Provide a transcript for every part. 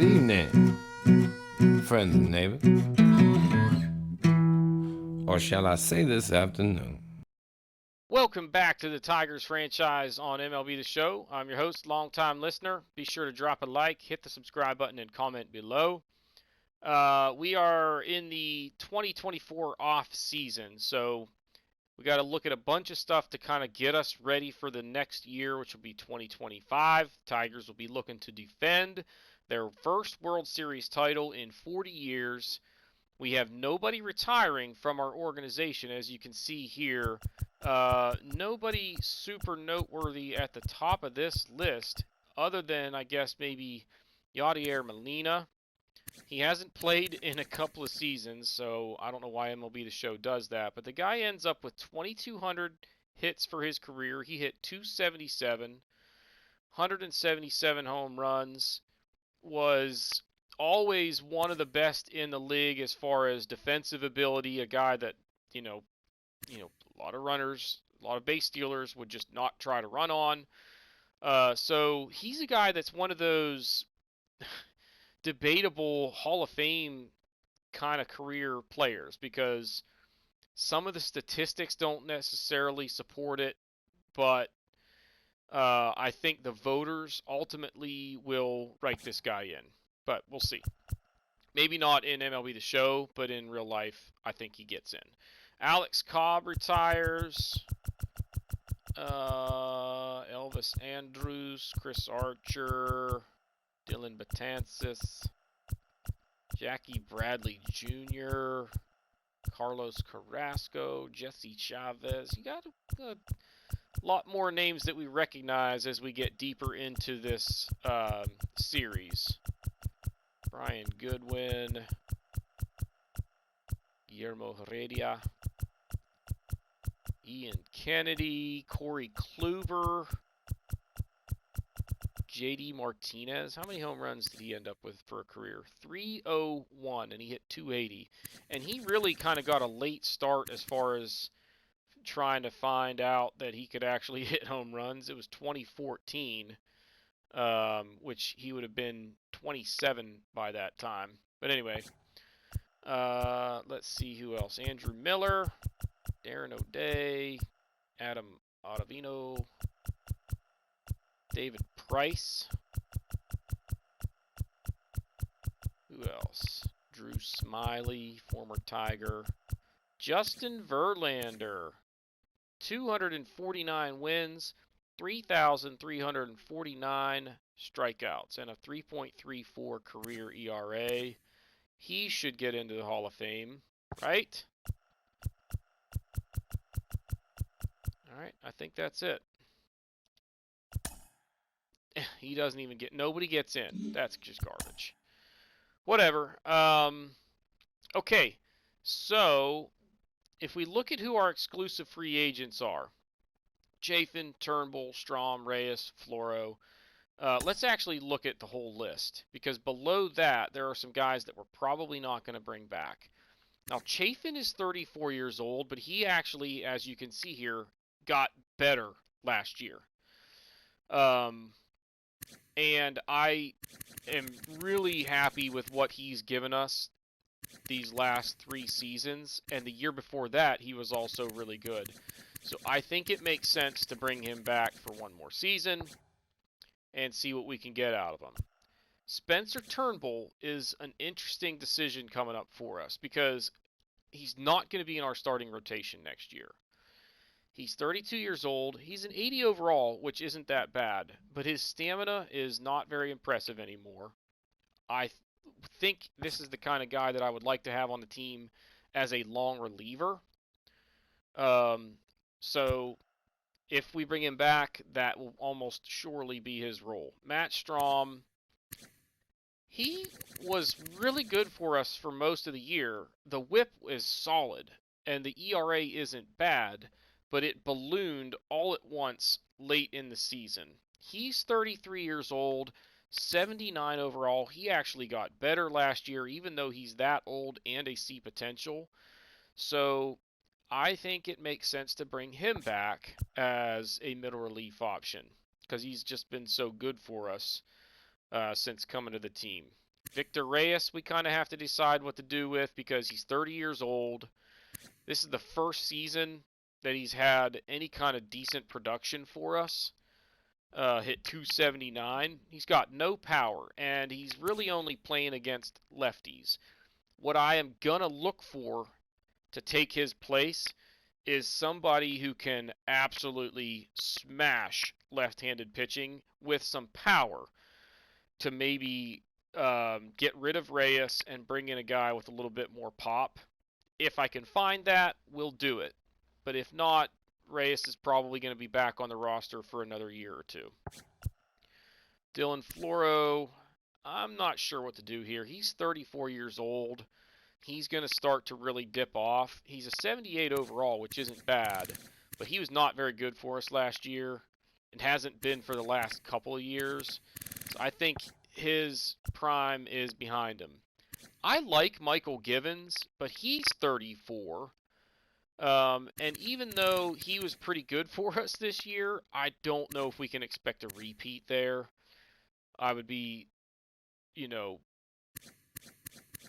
Good evening, friends and neighbors. Or shall I say this afternoon? Welcome back to the Tigers franchise on MLB the Show. I'm your host, longtime listener. Be sure to drop a like, hit the subscribe button, and comment below. We are in the 2024 off season, so we got to look at a bunch of stuff to kind of get us ready for the next year, which will be 2025. Tigers will be looking to defend their first World Series title in 40 years. We have nobody retiring from our organization, as you can see here. Nobody super noteworthy at the top of this list, other than, I guess, maybe Yadier Molina. He hasn't played in a couple of seasons, so I don't know why MLB the Show does that. But the guy ends up with 2,200 hits for his career. He hit 277, 177 home runs, was always one of the best in the league as far as defensive ability, a guy that, a lot of runners, a lot of base stealers would just not try to run on. So he's a guy that's one of those debatable Hall of Fame kind of career players because some of the statistics don't necessarily support it, but I think the voters ultimately will write this guy in. But we'll see. Maybe not in MLB The Show, but in real life, I think he gets in. Alex Cobb retires. Elvis Andrus, Chris Archer, Dylan Betances, Jackie Bradley Jr., Carlos Carrasco, Jesse Chavez. You got a lot more names that we recognize as we get deeper into this series. Brian Goodwin, Guillermo Heredia, Ian Kennedy, Corey Kluber, JD Martinez. How many home runs did he end up with for a career? 301, and he hit 280. And he really kind of got a late start as far as trying to find out that he could actually hit home runs. It was 2014. Which he would have been 27 by that time. But anyway, let's see who else. Andrew Miller, Darren O'Day, Adam Ottavino, David Price. Who else? Drew Smiley, former Tiger. Justin Verlander, 249 wins. 3,349 strikeouts and a 3.34 career ERA. He should get into the Hall of Fame, right? All right, I think that's it. He doesn't even get, nobody gets in. That's just garbage. Whatever. Okay, so if we look at who our exclusive free agents are, Chafin, Turnbull, Strom, Reyes, Floro. Let's actually look at the whole list because below that there are some guys that we're probably not going to bring back. Now Chafin is 34 years old, but he actually, as you can see here, got better last year. And I am really happy with what he's given us these last 3 seasons, and the year before that he was also really good. So I think it makes sense to bring him back for one more season and see what we can get out of him. Spencer Turnbull is an interesting decision coming up for us because he's not going to be in our starting rotation next year. He's 32 years old. He's an 80 overall, which isn't that bad, but his stamina is not very impressive anymore. I think this is the kind of guy that I would like to have on the team as a long reliever. So if we bring him back, that will almost surely be his role. Matt Strom, he was really good for us for most of the year. The whip is solid, and the ERA isn't bad, but it ballooned all at once late in the season. He's 33 years old, 79 overall. He actually got better last year, even though he's that old and a C potential. So I think it makes sense to bring him back as a middle relief option because he's just been so good for us since coming to the team. Victor Reyes, we kind of have to decide what to do with because he's 30 years old. This is the first season that he's had any kind of decent production for us. Hit 279. He's got no power, and he's really only playing against lefties. What I am going to look for to take his place is somebody who can absolutely smash left-handed pitching with some power to maybe get rid of Reyes and bring in a guy with a little bit more pop. If I can find that, we'll do it. But if not, Reyes is probably going to be back on the roster for another year or two. Dylan Floro, I'm not sure what to do here. He's 34 years old. He's going to start to really dip off. He's a 78 overall, which isn't bad, but he was not very good for us last year and hasn't been for the last couple of years. So I think his prime is behind him. I like Michael Gibbons, but he's 34. And even though he was pretty good for us this year, I don't know if we can expect a repeat there. I would be,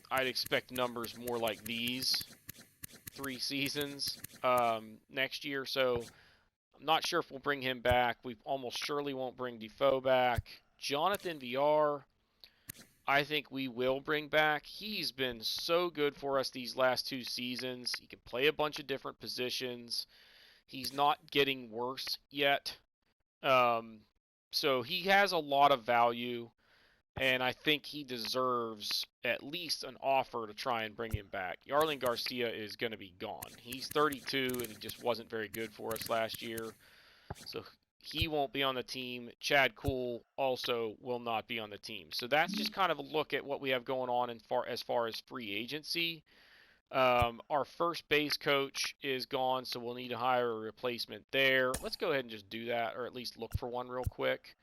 I'd expect numbers more like these 3 seasons next year. So I'm not sure if we'll bring him back. We almost surely won't bring Defoe back. Jonathan VR, I think we will bring back. He's been so good for us these last 2 seasons. He can play a bunch of different positions. He's not getting worse yet. So he has a lot of value, and I think he deserves at least an offer to try and bring him back. Yarlin Garcia is going to be gone. He's 32, and he just wasn't very good for us last year. So he won't be on the team. Chad Kuhl also will not be on the team. So that's just kind of a look at what we have going on as far as free agency. Our first base coach is gone, so we'll need to hire a replacement there. Let's go ahead and just do that, or at least look for one real quick.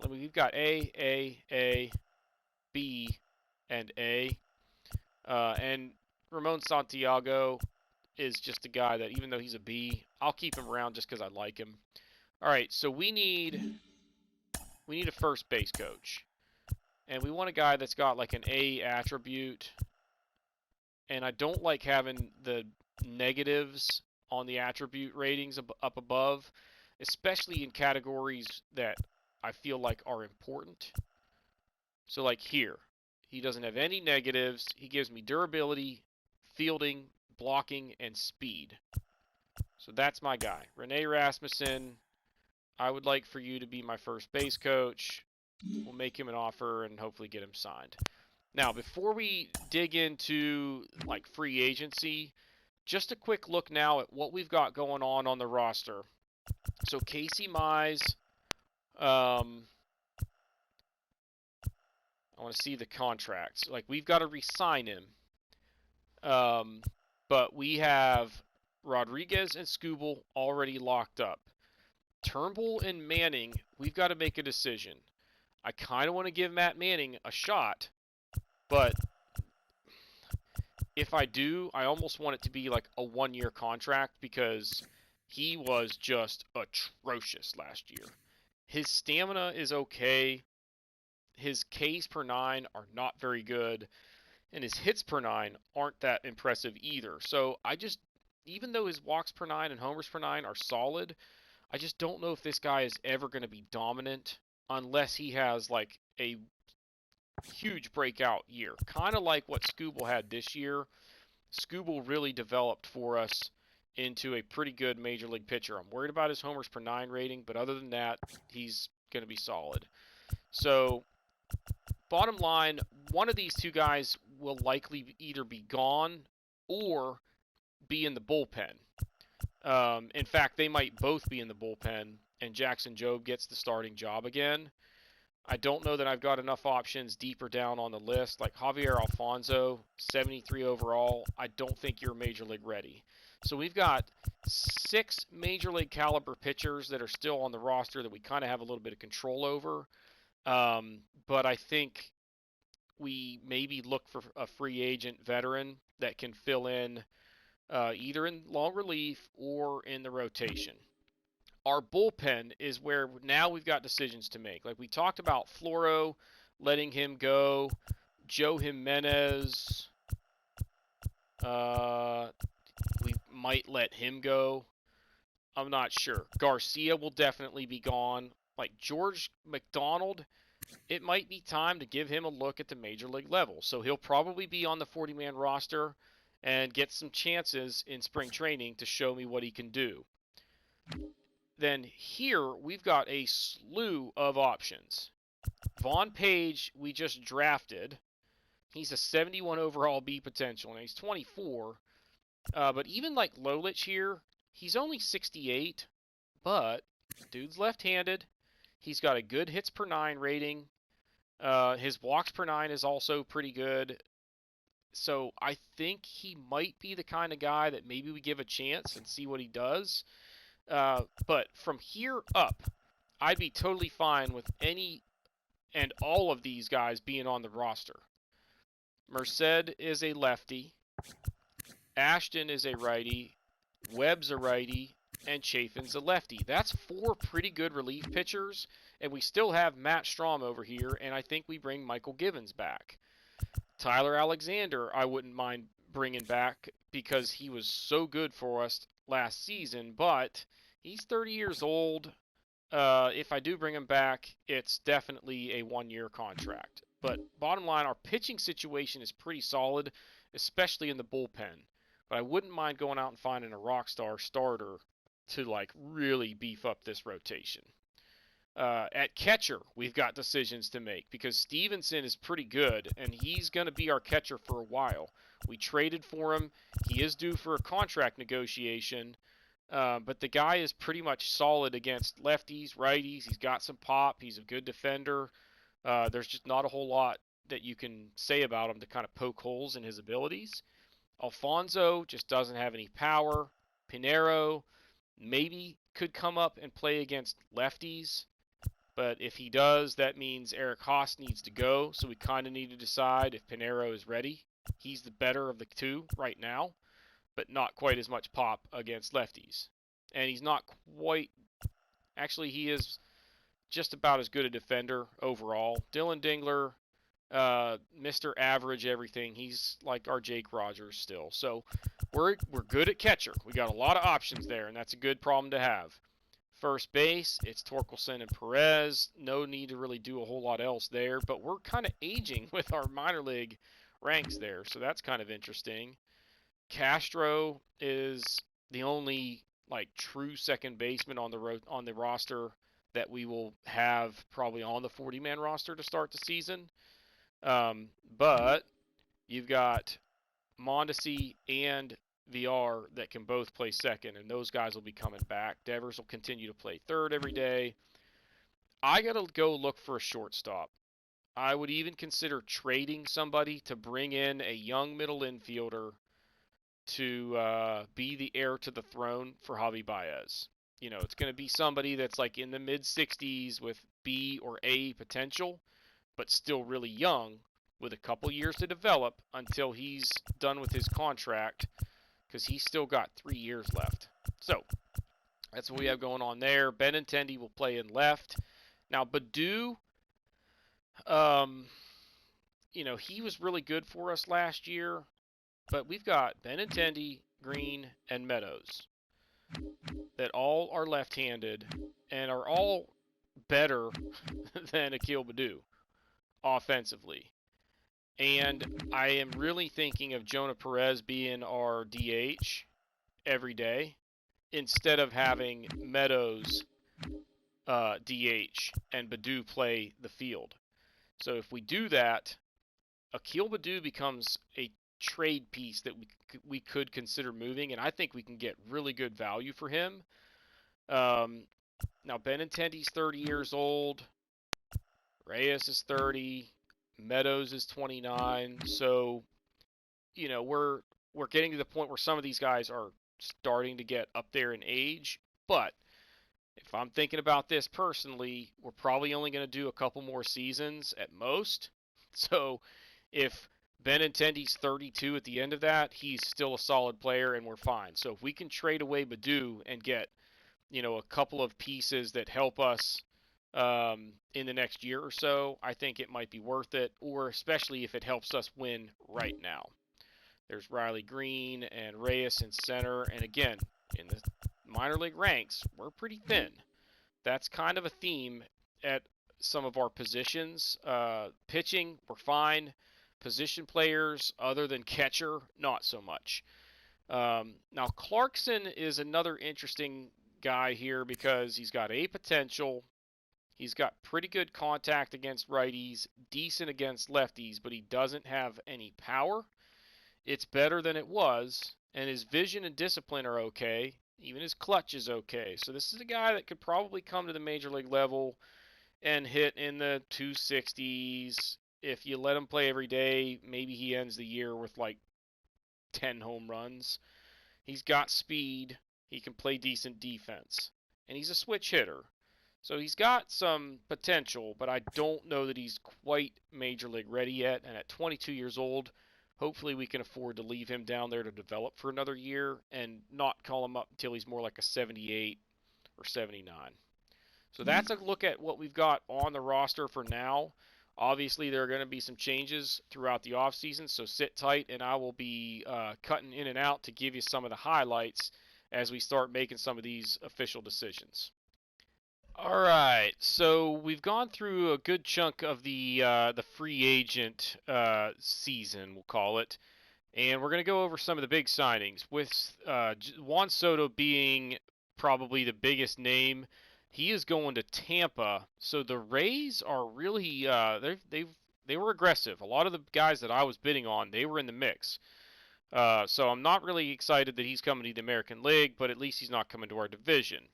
We've got A, B, and A. And Ramon Santiago is just a guy that, even though he's a B, I'll keep him around just because I like him. All right, so we need a first base coach. And we want a guy that's got like an A attribute. And I don't like having the negatives on the attribute ratings up above, especially in categories that I feel like are important. So like here, he doesn't have any negatives. He gives me durability, fielding, blocking, and speed. So that's my guy. Renee Rasmussen, I would like for you to be my first base coach. We'll make him an offer and hopefully get him signed. Now, before we dig into like free agency, just a quick look now at what we've got going on the roster. So Casey Mize, I want to see the contracts. Like, we've got to re-sign him. But we have Rodriguez and Skubal already locked up. Turnbull and Manning, we've got to make a decision. I kind of want to give Matt Manning a shot, but if I do, I almost want it to be like a 1-year contract because he was just atrocious last year. His stamina is okay. His Ks per 9 are not very good, and his hits per 9 aren't that impressive either. So even though his walks per 9 and homers per 9 are solid, I just don't know if this guy is ever going to be dominant unless he has like a huge breakout year. Kind of like what Skubal had this year. Skubal really developed for us into a pretty good major league pitcher. I'm worried about his homers per 9 rating, but other than that, he's going to be solid. So, bottom line, one of these two guys will likely either be gone or be in the bullpen. In fact, they might both be in the bullpen, and Jackson Jobe gets the starting job again. I don't know that I've got enough options deeper down on the list. Like Javier Alfonso, 73 overall. I don't think you're major league ready. So we've got 6 major league caliber pitchers that are still on the roster that we kind of have a little bit of control over. But I think we maybe look for a free agent veteran that can fill in either in long relief or in the rotation. Our bullpen is where now we've got decisions to make. Like we talked about Floro, letting him go. Joe Jimenez, we might let him go. I'm not sure. Garcia will definitely be gone. Like George McDonald, it might be time to give him a look at the major league level. So he'll probably be on the 40-man roster and get some chances in spring training to show me what he can do. Then here we've got a slew of options. Vaughn Page, we just drafted. He's a 71 overall B potential, and he's 24. But even like Lolich here, he's only 68, but dude's left-handed. He's got a good hits per 9 rating. His walks per 9 is also pretty good. So I think he might be the kind of guy that maybe we give a chance and see what he does. But from here up, I'd be totally fine with any and all of these guys being on the roster. Merced is a lefty. Ashton is a righty. Webb's a righty. And Chafin's a lefty. That's 4 pretty good relief pitchers. And we still have Matt Strahm over here. And I think we bring Michael Gibbons back. Tyler Alexander, I wouldn't mind bringing back because he was so good for us last season. But he's 30 years old. If I do bring him back, it's definitely a 1-year contract. But bottom line, our pitching situation is pretty solid, especially in the bullpen. But I wouldn't mind going out and finding a rock star starter to like really beef up this rotation. At catcher, we've got decisions to make because Stevenson is pretty good, and he's going to be our catcher for a while. We traded for him. He is due for a contract negotiation. But the guy is pretty much solid against lefties, righties. He's got some pop. He's a good defender. There's just not a whole lot that you can say about him to kind of poke holes in his abilities. Alfonso just doesn't have any power. Pinero maybe could come up and play against lefties. But if he does, that means Eric Haas needs to go. So we kind of need to decide if Pinero is ready. He's the better of the two right now, but not quite as much pop against lefties. And he's not quite... Actually, he is just about as good a defender overall. Dylan Dingler, Mr. Average everything. He's like our Jake Rogers still. So we're good at catcher. We got a lot of options there, and that's a good problem to have. First base, it's Torkelson and Perez. No need to really do a whole lot else there, but we're kind of aging with our minor league ranks there, so that's kind of interesting. Castro is the only like true second baseman on the roster that we will have probably on the 40-man roster to start the season. But you've got Mondesi and VR that can both play second, and those guys will be coming back. Devers will continue to play third every day. I got to go look for a shortstop. I would even consider trading somebody to bring in a young middle infielder to be the heir to the throne for Javi Baez. You know, it's going to be somebody that's like in the mid-60s with B or A potential, but still really young with a couple years to develop until he's done with his contract, because he's still got 3 years left. So that's what we have going on there. Benintendi will play in left. Now, Baddoo, you know, he was really good for us last year, but we've got Benintendi, Green, and Meadows that all are left-handed and are all better than Akil Baddoo offensively. And I am really thinking of Jonah Perez being our DH every day instead of having Meadows DH and Baddoo play the field. So if we do that, Akil Baddoo becomes a trade piece that we could consider moving, and I think we can get really good value for him. Now, Benintendi's 30 years old. Reyes is 30. Meadows is 29. So, you know, we're getting to the point where some of these guys are starting to get up there in age. But if I'm thinking about this personally, we're probably only going to do a couple more seasons at most. So if Benintendi's 32 at the end of that, he's still a solid player and we're fine. So if we can trade away Baddoo and get, you know, a couple of pieces that help us in the next year or so, I think it might be worth it, or especially if it helps us win right now. There's Riley Green and Reyes in center, and again, in the minor league ranks, we're pretty thin. That's kind of a theme at some of our positions. Pitching, we're fine. Position players, other than catcher, not so much. Now, Clarkson is another interesting guy here because he's got A potential. He's got pretty good contact against righties, decent against lefties, but he doesn't have any power. It's better than it was, and his vision and discipline are okay. Even his clutch is okay. So this is a guy that could probably come to the major league level and hit in the 260s. If you let him play every day, maybe he ends the year with like 10 home runs. He's got speed. He can play decent defense. And he's a switch hitter. So he's got some potential, but I don't know that he's quite major league ready yet. And at 22 years old, hopefully we can afford to leave him down there to develop for another year and not call him up until he's more like a 78 or 79. So that's a look at what we've got on the roster for now. Obviously, there are going to be some changes throughout the offseason, so sit tight, and I will be cutting in and out to give you some of the highlights as we start making some of these official decisions. All right, so we've gone through a good chunk of the free agent season, we'll call it, and we're going to go over some of the big signings, with Juan Soto being probably the biggest name. He is going to Tampa, so the Rays are really they were aggressive. A lot of the guys that I was bidding on, they were in the mix. So I'm not really excited that he's coming to the American League, but at least he's not coming to our division.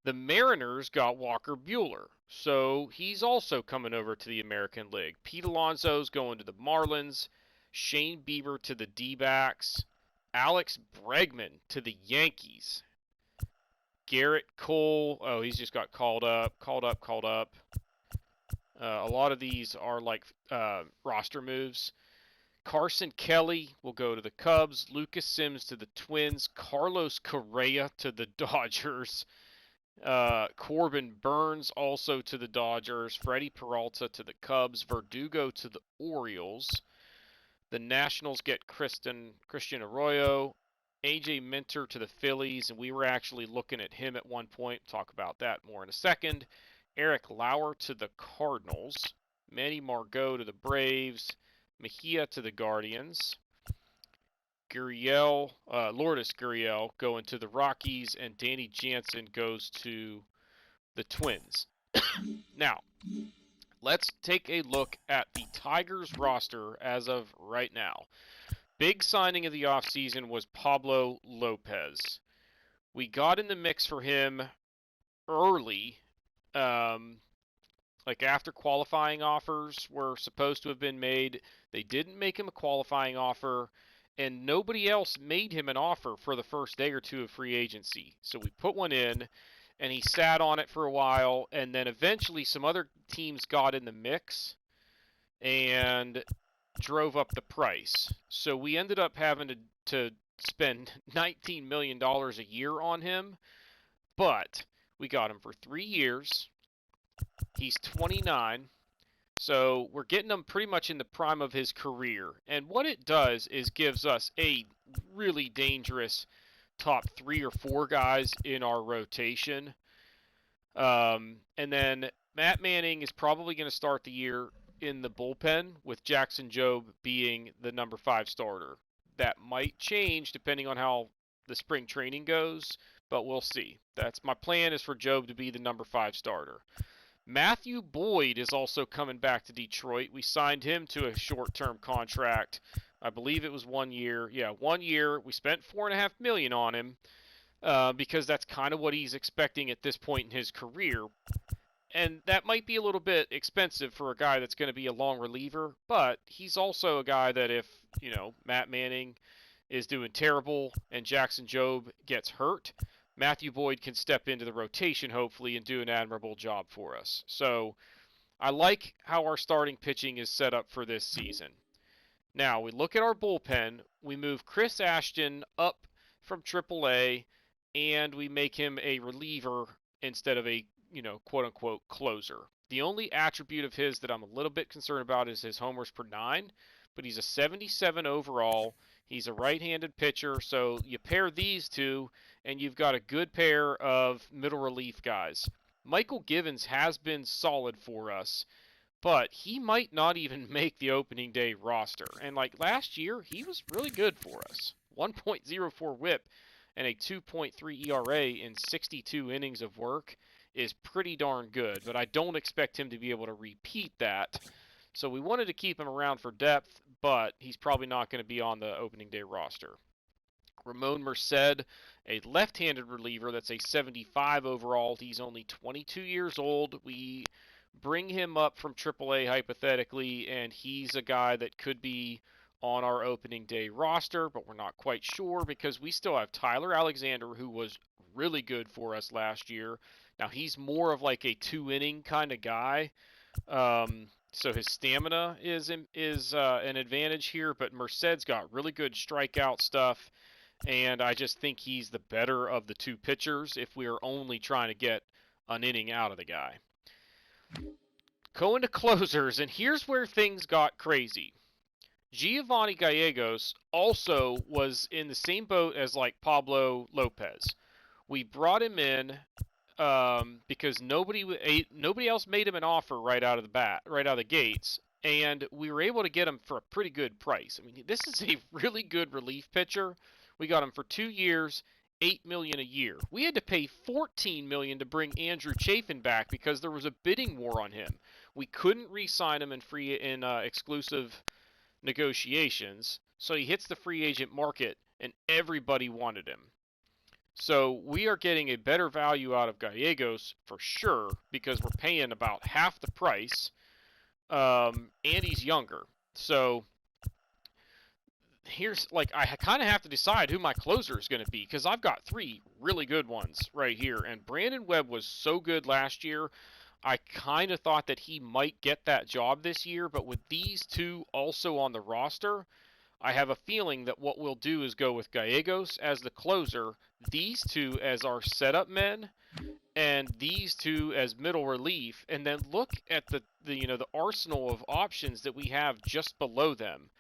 The Mariners got Walker Buehler, so he's also coming over to the American League. Pete Alonso's going to the Marlins, Shane Bieber to the D-backs, Alex Bregman to the Yankees, Garrett Cole, oh, he's just got called up. A lot of these are like roster moves. Carson Kelly will go to the Cubs, Lucas Sims to the Twins, Carlos Correa to the Dodgers, Corbin Burns also to the Dodgers, Freddie Peralta to the Cubs, Verdugo to the Orioles. The Nationals get Christian Arroyo, AJ Minter to the Phillies, and we were actually looking at him at one point. Talk about that more in a second. Eric Lauer to the Cardinals, Manny Margot to the Braves, Mejia to the Guardians, Lourdes Gurriel going to the Rockies, and Danny Jansen goes to the Twins. Now, let's take a look at the Tigers roster as of right now. Big signing of the offseason was Pablo Lopez. We got in the mix for him early, like after qualifying offers were supposed to have been made. They didn't make him a qualifying offer, and nobody else made him an offer for the first day or two of free agency. So we put one in, and he sat on it for a while, and then eventually some other teams got in the mix and drove up the price. So we ended up having to spend $19 million a year on him, but we got him for 3 years. He's 29. So we're getting him pretty much in the prime of his career. And what it does is gives us a really dangerous top 3 or 4 guys in our rotation. And then Matt Manning is probably going to start the year in the bullpen, with Jackson Jobe being the number 5 starter. That might change depending on how the spring training goes, but we'll see. That's my plan, is for Jobe to be the number 5 starter. Matthew Boyd is also coming back to Detroit. We signed him to a short-term contract. I believe it was 1 year. Yeah, 1 year. We spent $4.5 million on him because that's kind of what he's expecting at this point in his career. And that might be a little bit expensive for a guy that's going to be a long reliever, but he's also a guy that if, Matt Manning is doing terrible and Jackson Jobe gets hurt, Matthew Boyd can step into the rotation, hopefully, and do an admirable job for us. So I like how our starting pitching is set up for this season. Now, we look at our bullpen. We move Chris Ashton up from AAA, and we make him a reliever instead of a quote-unquote closer. The only attribute of his that I'm a little bit concerned about is his homers per 9, but he's a 77 overall. He's a right-handed pitcher, so you pair these two, and you've got a good pair of middle relief guys. Michael Gibbons has been solid for us, but he might not even make the opening day roster. And like last year, he was really good for us. 1.04 whip and a 2.3 ERA in 62 innings of work is pretty darn good, but I don't expect him to be able to repeat that. So we wanted to keep him around for depth, but he's probably not going to be on the opening day roster. Ramon Merced, a left-handed reliever that's a 75 overall. He's only 22 years old. We bring him up from AAA hypothetically, and he's a guy that could be on our opening day roster, but we're not quite sure because we still have Tyler Alexander, who was really good for us last year. Now, he's more of like a 2-inning kind of guy. So his stamina is an advantage here, but Merced's got really good strikeout stuff, and I just think he's the better of the two pitchers if we are only trying to get an inning out of the guy. Going to closers, and here's where things got crazy. Giovanni Gallegos also was in the same boat as like Pablo Lopez. We brought him in because nobody else made him an offer right out of the gates, and we were able to get him for a pretty good price. I mean, this is a really good relief pitcher. We got him for 2 years, $8 million a year. We had to pay $14 million to bring Andrew Chafin back because there was a bidding war on him. We couldn't re-sign him in exclusive negotiations, so he hits the free agent market, and everybody wanted him. So we are getting a better value out of Gallegos for sure because we're paying about half the price, and he's younger. So here's like I kind of have to decide who my closer is going to be because I've got 3 really good ones right here, and Brandon Webb was so good last year. I kind of thought that he might get that job this year, but with these 2 also on the roster, I have a feeling that what we'll do is go with Gallegos as the closer, these 2 as our setup men, and these 2 as middle relief, and then look at the arsenal of options that we have just below them.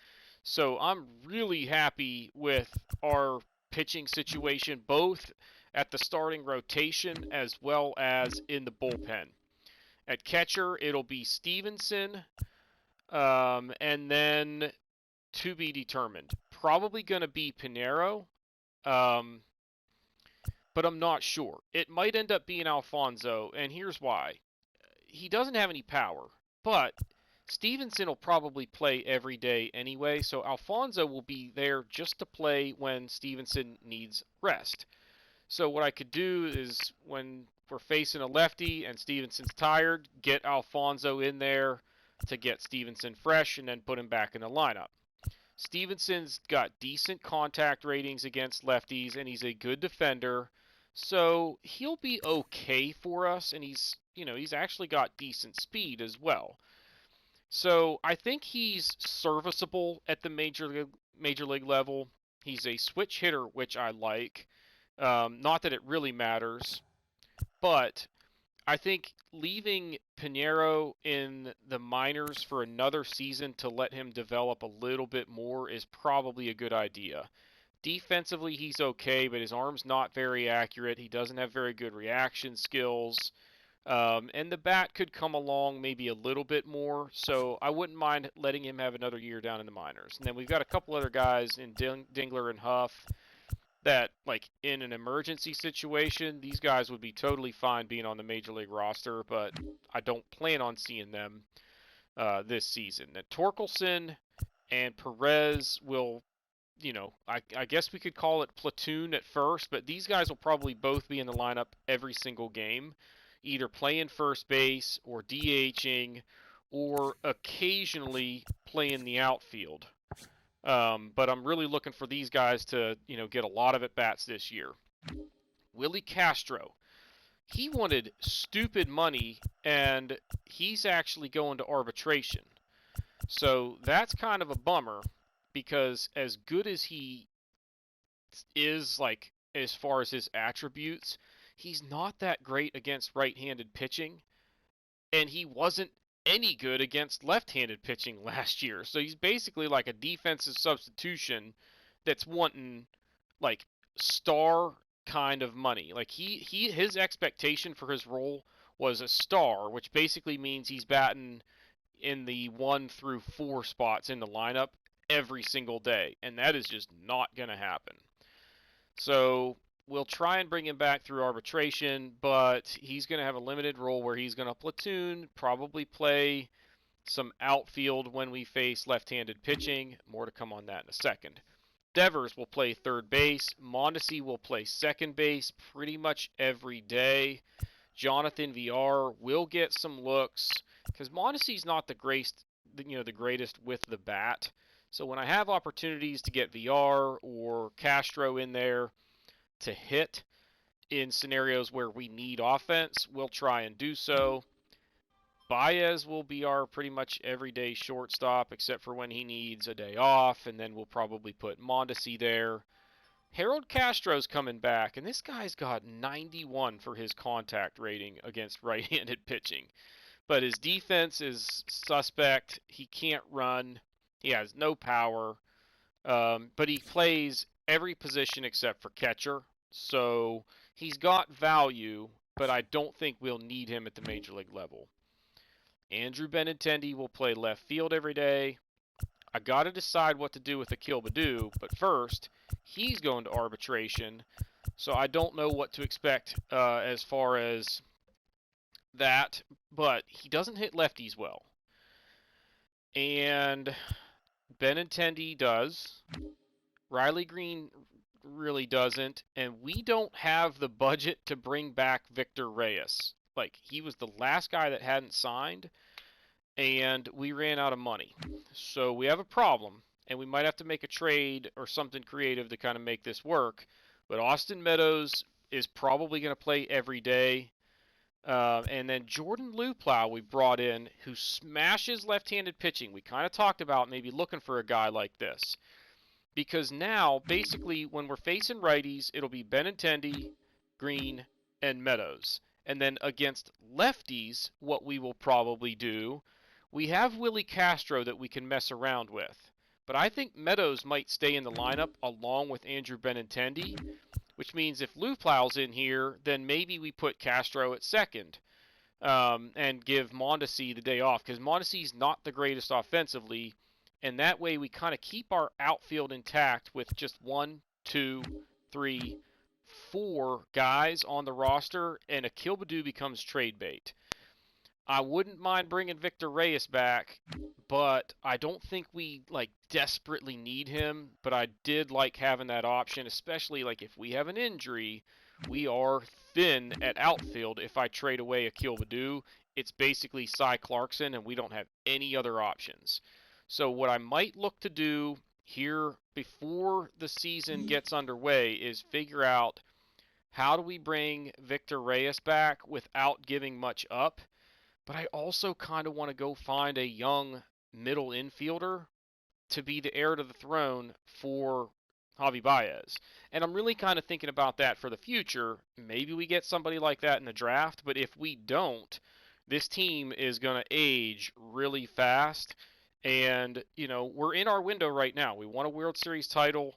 So I'm really happy with our pitching situation, both at the starting rotation as well as in the bullpen. At catcher, it'll be Stevenson, and then to be determined. Probably going to be Pinheiro, but I'm not sure. It might end up being Alfonso, and here's why. He doesn't have any power, but Stevenson will probably play every day anyway, so Alfonso will be there just to play when Stevenson needs rest. So what I could do is when we're facing a lefty and Stevenson's tired, get Alfonso in there to get Stevenson fresh and then put him back in the lineup. Stevenson's got decent contact ratings against lefties, and he's a good defender, so he'll be okay for us, and he's actually got decent speed as well. So I think he's serviceable at the major league level. He's a switch hitter, which I like. Not that it really matters, but I think leaving Pinheiro in the minors for another season to let him develop a little bit more is probably a good idea. Defensively, he's okay, but his arm's not very accurate. He doesn't have very good reaction skills. And the bat could come along maybe a little bit more, so I wouldn't mind letting him have another year down in the minors. And then we've got a couple other guys in Dingler and Huff that, like, in an emergency situation, these guys would be totally fine being on the Major League roster, but I don't plan on seeing them this season. Now, Torkelson and Perez will, I guess we could call it platoon at first, but these guys will probably both be in the lineup every single game, either playing first base or DHing or occasionally playing the outfield. But I'm really looking for these guys to, get a lot of at-bats this year. Willie Castro. He wanted stupid money, and he's actually going to arbitration. So that's kind of a bummer, because as good as he is, like, as far as his attributes, he's not that great against right-handed pitching, and he wasn't any good against left-handed pitching last year. So he's basically like a defensive substitution that's wanting like star kind of money. Like his expectation for his role was a star, which basically means he's batting in the 1 through 4 spots in the lineup every single day, and that is just not going to happen. So we'll try and bring him back through arbitration, but he's going to have a limited role where he's going to platoon, probably play some outfield when we face left-handed pitching. More to come on that in a second. Devers will play third base. Mondesi will play second base pretty much every day. Jonathan VR will get some looks because Mondesi's not the greatest with the bat. So when I have opportunities to get VR or Castro in there to hit in scenarios where we need offense, we'll try and do so. Baez will be our pretty much everyday shortstop, except for when he needs a day off, and then we'll probably put Mondesi there. Harold Castro's coming back, and this guy's got 91 for his contact rating against right-handed pitching. But his defense is suspect. He can't run. He has no power. But he plays every position except for catcher. So he's got value, but I don't think we'll need him at the major league level. Andrew Benintendi will play left field every day. I got to decide what to do with Akil Baddoo, but first, he's going to arbitration, so I don't know what to expect as far as that, but he doesn't hit lefties well. And Benintendi does. Riley Green really doesn't, and we don't have the budget to bring back Victor Reyes. Like, he was the last guy that hadn't signed, and we ran out of money. So we have a problem, and we might have to make a trade or something creative to kind of make this work. But Austin Meadows is probably going to play every day. And then Jordan Luplow we brought in, who smashes left-handed pitching. We kind of talked about maybe looking for a guy like this. Because now, basically, when we're facing righties, it'll be Benintendi, Green, and Meadows. And then against lefties, what we will probably do, we have Willie Castro that we can mess around with. But I think Meadows might stay in the lineup along with Andrew Benintendi, which means if Luplow's in here, then maybe we put Castro at second and give Mondesi the day off, because Mondesi's not the greatest offensively, and that way we kind of keep our outfield intact with just 1, 2, 3, 4 guys on the roster, and Akil Baddoo becomes trade bait. I wouldn't mind bringing Victor Reyes back, but I don't think we desperately need him. But I did like having that option, especially if we have an injury. We are thin at outfield. If I trade away Akil Baddoo, it's basically Cy Clarkson, and we don't have any other options. So what I might look to do here before the season gets underway is figure out how do we bring Victor Reyes back without giving much up. But I also kind of want to go find a young middle infielder to be the heir to the throne for Javi Baez. And I'm really kind of thinking about that for the future. Maybe we get somebody like that in the draft, but if we don't, this team is going to age really fast. And, we're in our window right now. We won a World Series title.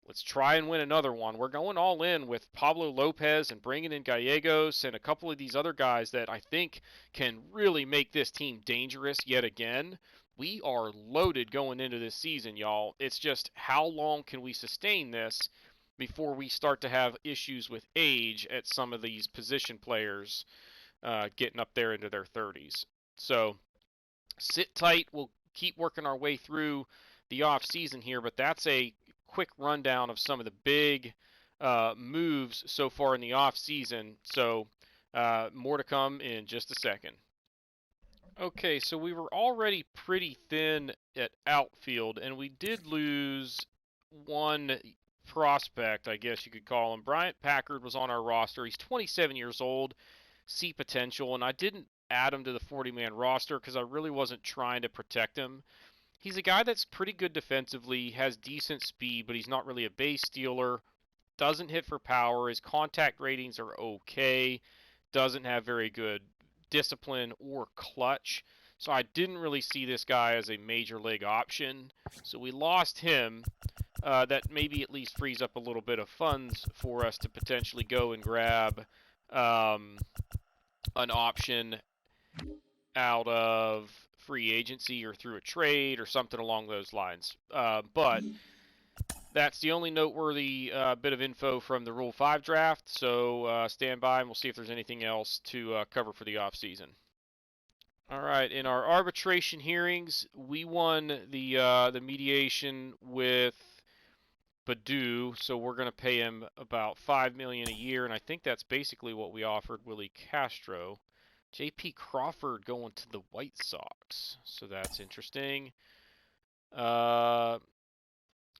Let's try and win another one. We're going all in with Pablo Lopez and bringing in Gallegos and a couple of these other guys that I think can really make this team dangerous yet again. We are loaded going into this season, y'all. It's just how long can we sustain this before we start to have issues with age at some of these position players getting up there into their 30s. So sit tight. We'll keep working our way through the off season here, but that's a quick rundown of some of the big moves so far in the off season. So more to come in just a second. Okay, so we were already pretty thin at outfield, and we did lose one prospect, I guess you could call him. Bryant Packard was on our roster. He's 27 years old, see potential, and I didn't add him to the 40-man roster because I really wasn't trying to protect him. He's a guy that's pretty good defensively, has decent speed, but he's not really a base stealer. doesn't hit for power. His contact ratings are okay. Doesn't have very good discipline or clutch. So I didn't really see this guy as a major league option. So we lost him. That maybe at least frees up a little bit of funds for us to potentially go and grab an option out of free agency or through a trade or something along those lines. But that's the only noteworthy bit of info from the Rule 5 draft. So stand by and we'll see if there's anything else to cover for the offseason. All right, in our arbitration hearings, we won the mediation with Badu, so we're going to pay him about $5 million a year, and I think that's basically what we offered Willie Castro. J.P. Crawford going to the White Sox, so that's interesting.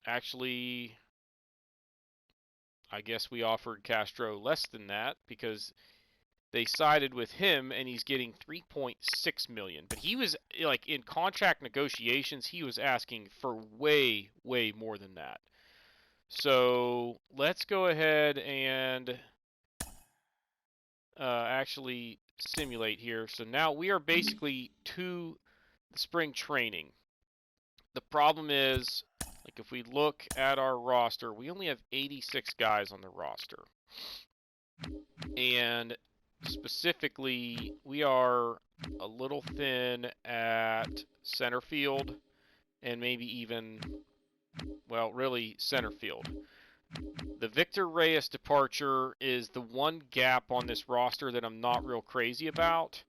Actually, I guess we offered Castro less than that because they sided with him, and he's getting $3.6 million. But he was, like, in contract negotiations, he was asking for way, way more than that. So let's go ahead and actually simulate here. So now we are basically to the spring training. The problem is, like, if we look at our roster, we only have 86 guys on the roster. And specifically, we are a little thin at center field and maybe even, well, really center field. The Victor Reyes departure is the one gap on this roster that I'm not real crazy about.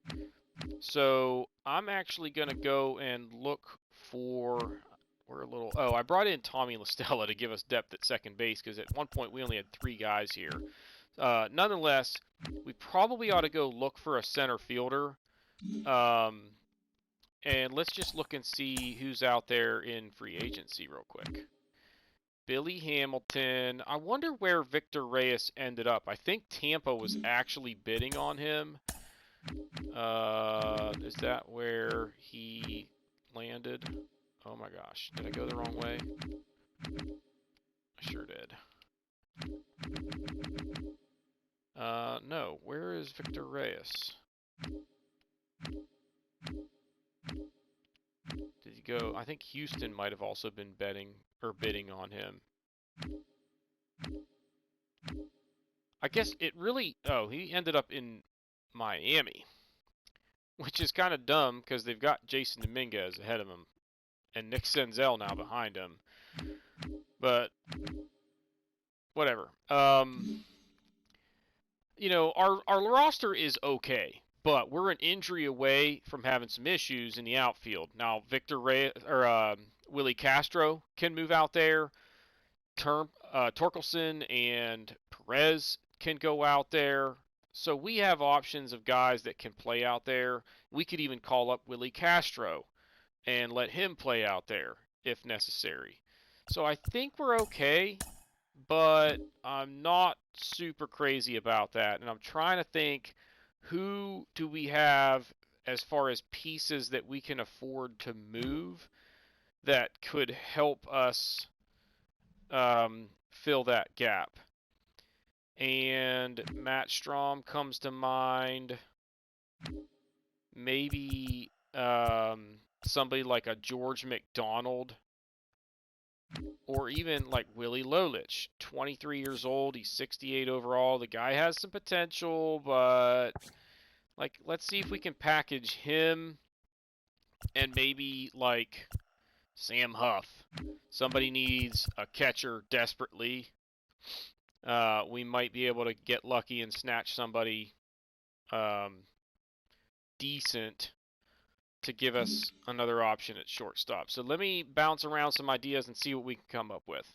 So I'm actually going to go and look for, I brought in Tommy LaStella to give us depth at second base because at one point we only had 3 guys here. Nonetheless, we probably ought to go look for a center fielder. And let's just look and see who's out there in free agency real quick. Billy Hamilton. I wonder where Victor Reyes ended up. I think Tampa was actually bidding on him. Is that where he landed? Oh my gosh. Did I go the wrong way? I sure did. No. Where is Victor Reyes? Did he go? I think Houston might have also been bidding on him. I guess it really... Oh, he ended up in Miami. Which is kind of dumb because they've got Jason Dominguez ahead of him. And Nick Senzel now behind him. But... whatever. You know, our roster is okay. But we're an injury away from having some issues in the outfield. Now, Victor Reyes, or Willie Castro can move out there. Torkelson and Perez can go out there. So we have options of guys that can play out there. We could even call up Willie Castro and let him play out there if necessary. So I think we're okay, but I'm not super crazy about that. And I'm trying to think, who do we have as far as pieces that we can afford to move that could help us fill that gap? And Matt Strom comes to mind. Maybe somebody like a George McDonald. Or even like Willie Lolich, 23 years old, he's 68 overall. The guy has some potential, but like, let's see if we can package him and maybe like Sam Huff. Somebody needs a catcher desperately. We might be able to get lucky and snatch somebody decent to give us another option at shortstop. So let me bounce around some ideas and see what we can come up with.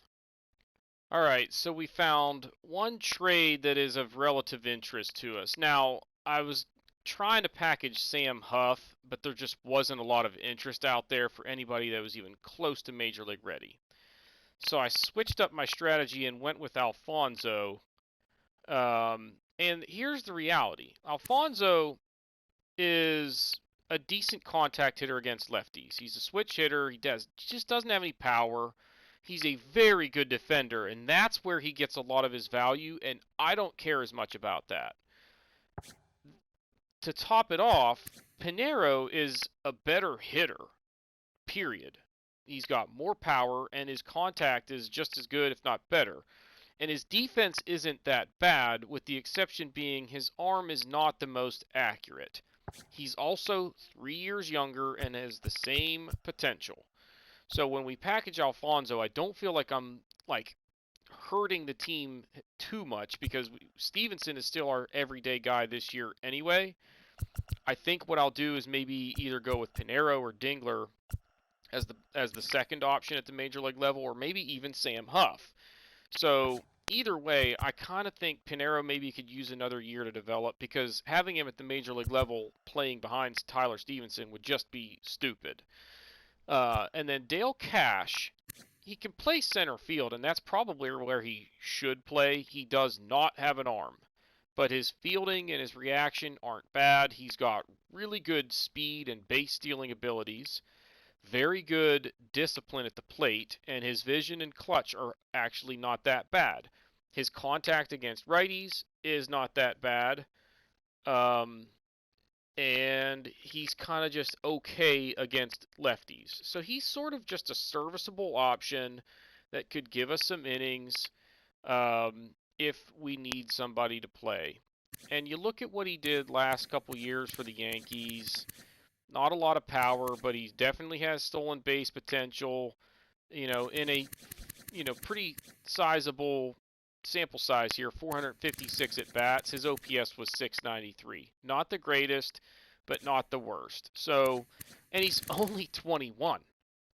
All right, so we found one trade that is of relative interest to us. Now, I was trying to package Sam Huff, but there just wasn't a lot of interest out there for anybody that was even close to Major League ready. So I switched up my strategy and went with Alfonso. And here's the reality. Alfonso is a decent contact hitter against lefties. He's a switch hitter. He just doesn't have any power. He's a very good defender, and that's where he gets a lot of his value, and I don't care as much about that. To top it off, Pinheiro is a better hitter, period. He's got more power, and his contact is just as good, if not better. And his defense isn't that bad, with the exception being his arm is not the most accurate. He's also 3 years younger and has the same potential. So when we package Alfonso, I don't feel like I'm hurting the team too much, because Stevenson is still our everyday guy this year anyway. I think what I'll do is maybe either go with Pinheiro or Dingler as the second option at the major league level, or maybe even Sam Huff. So either way, I kind of think Pinheiro maybe could use another year to develop, because having him at the major league level playing behind Tyler Stevenson would just be stupid. And then Dale Cash, he can play center field, and that's probably where he should play. He does not have an arm, but his fielding and his reaction aren't bad. He's got really good speed and base stealing abilities, very good discipline at the plate, and his vision and clutch are actually not that bad. His contact against righties is not that bad. And he's kind of just okay against lefties. So he's sort of just a serviceable option that could give us some innings if we need somebody to play. And you look at what he did last couple years for the Yankees. Not a lot of power, but he definitely has stolen base potential, in a, pretty sizable sample size here, 456 at bats. His OPS was 693. Not the greatest, but not the worst. So, and he's only 21.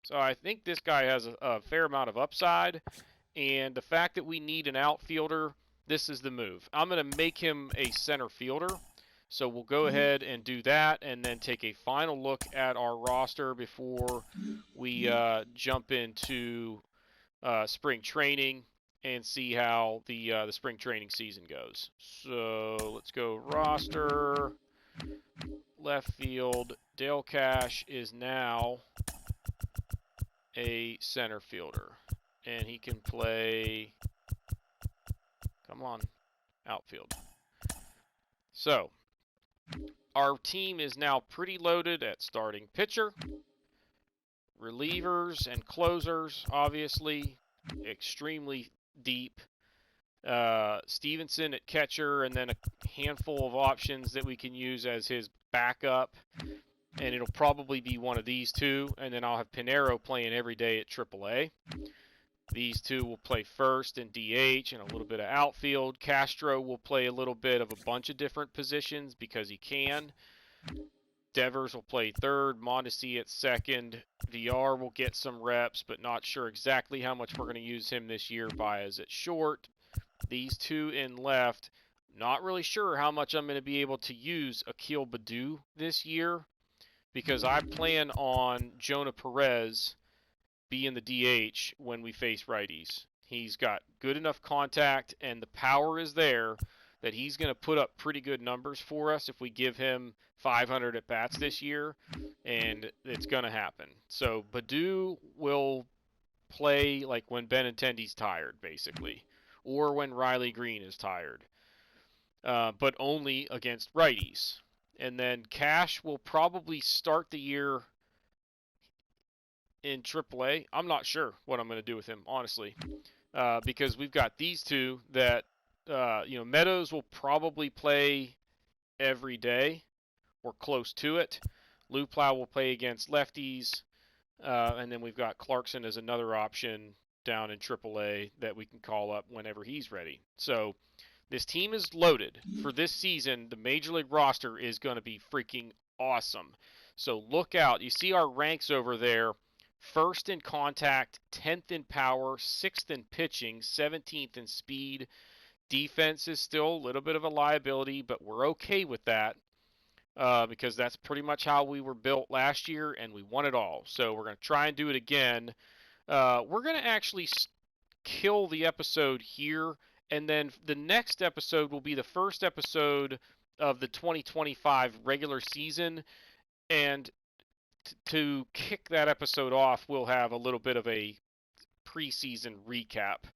So I think this guy has a fair amount of upside. And the fact that we need an outfielder, this is the move. I'm going to make him a center fielder. So we'll go ahead and do that, and then take a final look at our roster before we jump into spring training and see how the spring training season goes. So let's go roster. Left field, Dale Cash is now a center fielder, and he can play, come on, outfield. So our team is now pretty loaded at starting pitcher, relievers, and closers, obviously extremely deep. Stevenson at catcher, and then a handful of options that we can use as his backup. And it'll probably be one of these two, and then I'll have Pinheiro playing every day at AAA. These two will play first and DH and a little bit of outfield. Castro will play a little bit of a bunch of different positions because he can. Devers will play third, Mondesi at second. VR will get some reps, but not sure exactly how much we're going to use him this year. Baez at short. These two in left. Not really sure how much I'm going to be able to use Akil Baddoo this year, because I plan on Jonah Perez being the DH when we face righties. He's got good enough contact, and the power is there that he's going to put up pretty good numbers for us if we give him 500 at bats this year, and it's going to happen. So Baddoo will play like when Benintendi's tired, basically, or when Riley Green is tired, but only against righties. And then Cash will probably start the year in AAA. I'm not sure what I'm going to do with him, honestly, because we've got these two that, Meadows will probably play every day or close to it. Luplow will play against lefties, and then we've got Clarkson as another option down in AAA that we can call up whenever he's ready. So this team is loaded. For this season, the Major League roster is going to be freaking awesome. So look out. You see our ranks over there. First in contact, 10th in power, 6th in pitching, 17th in speed. Defense is still a little bit of a liability, but we're okay with that because that's pretty much how we were built last year, and we won it all. So we're going to try and do it again. We're going to actually kill the episode here, and then the next episode will be the first episode of the 2025 regular season, and to kick that episode off, we'll have a little bit of a preseason recap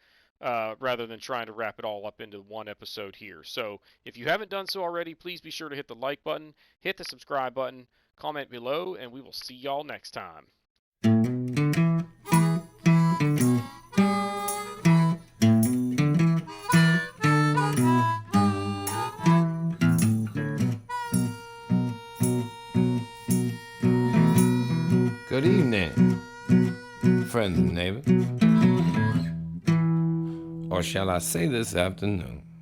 rather than trying to wrap it all up into one episode here. So if you haven't done so already, please be sure to hit the like button, hit the subscribe button, comment below, and we will see y'all next time. Good evening, friends and neighbors. Or shall I say this afternoon?